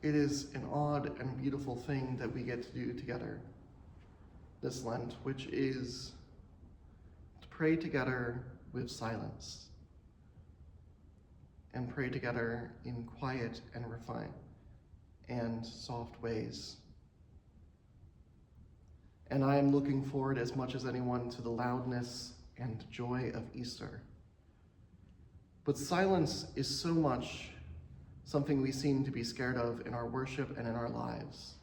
it is an odd and beautiful thing that we get to do together this Lent, which is to pray together with silence and pray together in quiet and refined and soft ways. And I am looking forward as much as anyone to the loudness and joy of Easter. But silence is so much something we seem to be scared of in our worship and in our lives,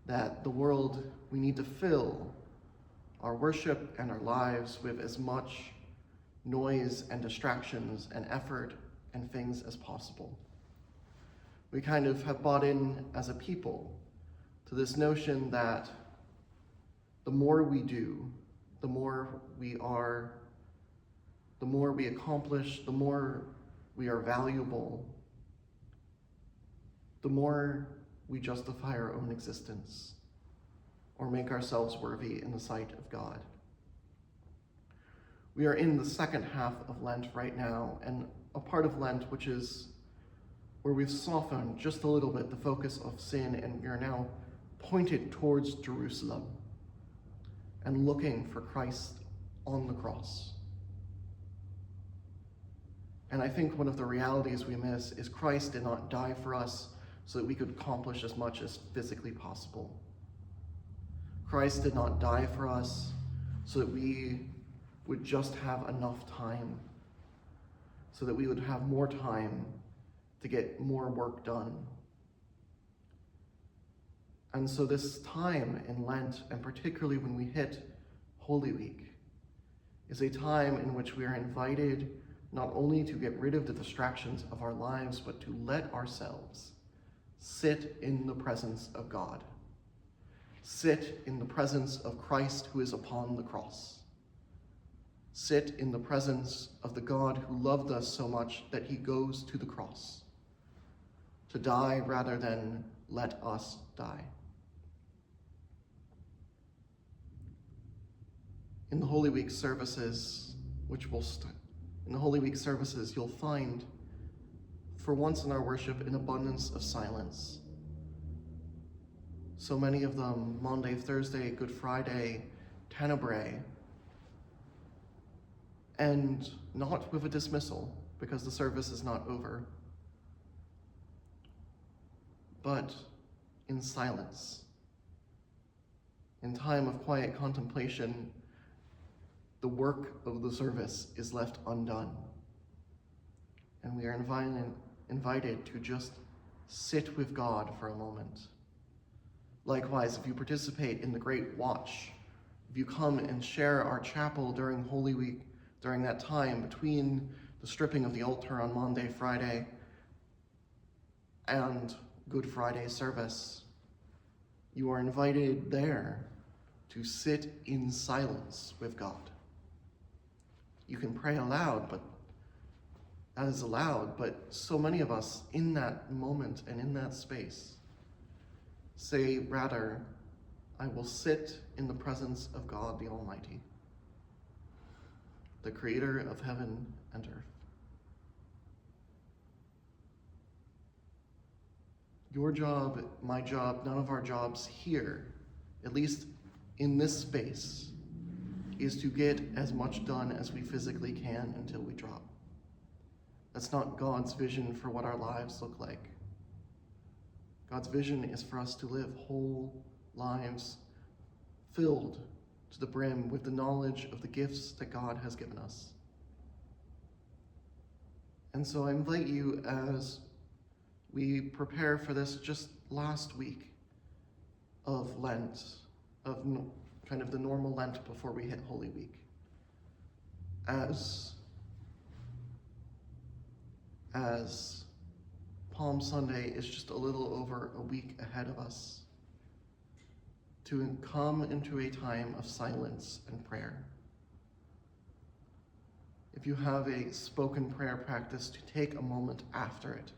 that the world, we need to fill our worship and our lives with as much noise and distractions and effort and things as possible. We kind of have bought in as a people to this notion that the more we do, the more we are, the more we accomplish, the more we are valuable, the more we justify our own existence or make ourselves worthy in the sight of God. We are in the second half of Lent right now, and a part of Lent which is where we've softened just a little bit the focus of sin, and we are now pointed towards Jerusalem and looking for Christ on the cross. And I think one of the realities we miss is Christ did not die for us so that we could accomplish as much as physically possible. Christ did not die for us so that we would just have enough time, so that we would have more time to get more work done. And so this time in Lent, and particularly when we hit Holy Week, is a time in which we are invited not only to get rid of the distractions of our lives, but to let ourselves sit in the presence of God. Sit in the presence of Christ who is upon the cross. Sit in the presence of the God who loved us so much that he goes to the cross to die rather than let us die. In the Holy Week services, you'll find, for once in our worship, an abundance of silence. So many of them, Maundy, Thursday, Good Friday, Tenebrae, and not with a dismissal, because the service is not over, but in silence. In time of quiet contemplation, the work of the service is left undone. And we are invited to just sit with God for a moment. Likewise, if you participate in the Great Watch, if you come and share our chapel during Holy Week, during that time between the stripping of the altar on Maundy, Friday, and Good Friday service, you are invited there to sit in silence with God. You can pray aloud, but that is allowed, but so many of us in that moment and in that space say rather, I will sit in the presence of God the Almighty, the creator of heaven and earth. Your job, my job, none of our jobs here, at least in this space, is to get as much done as we physically can until we drop. That's not God's vision for what our lives look like. God's vision is for us to live whole lives filled to the brim with the knowledge of the gifts that God has given us. And so I invite you, as we prepare for this just last week of Lent, of kind of the normal Lent before we hit Holy Week, as Palm Sunday is just a little over a week ahead of us, to come into a time of silence and prayer. If you have a spoken prayer practice, to take a moment after it,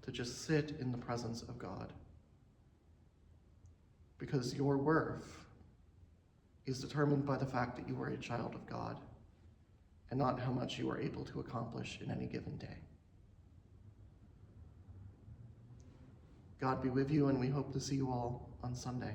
to just sit in the presence of God. Because your worth is determined by the fact that you are a child of God, and not how much you are able to accomplish in any given day. God be with you, and we hope to see you all on Sunday.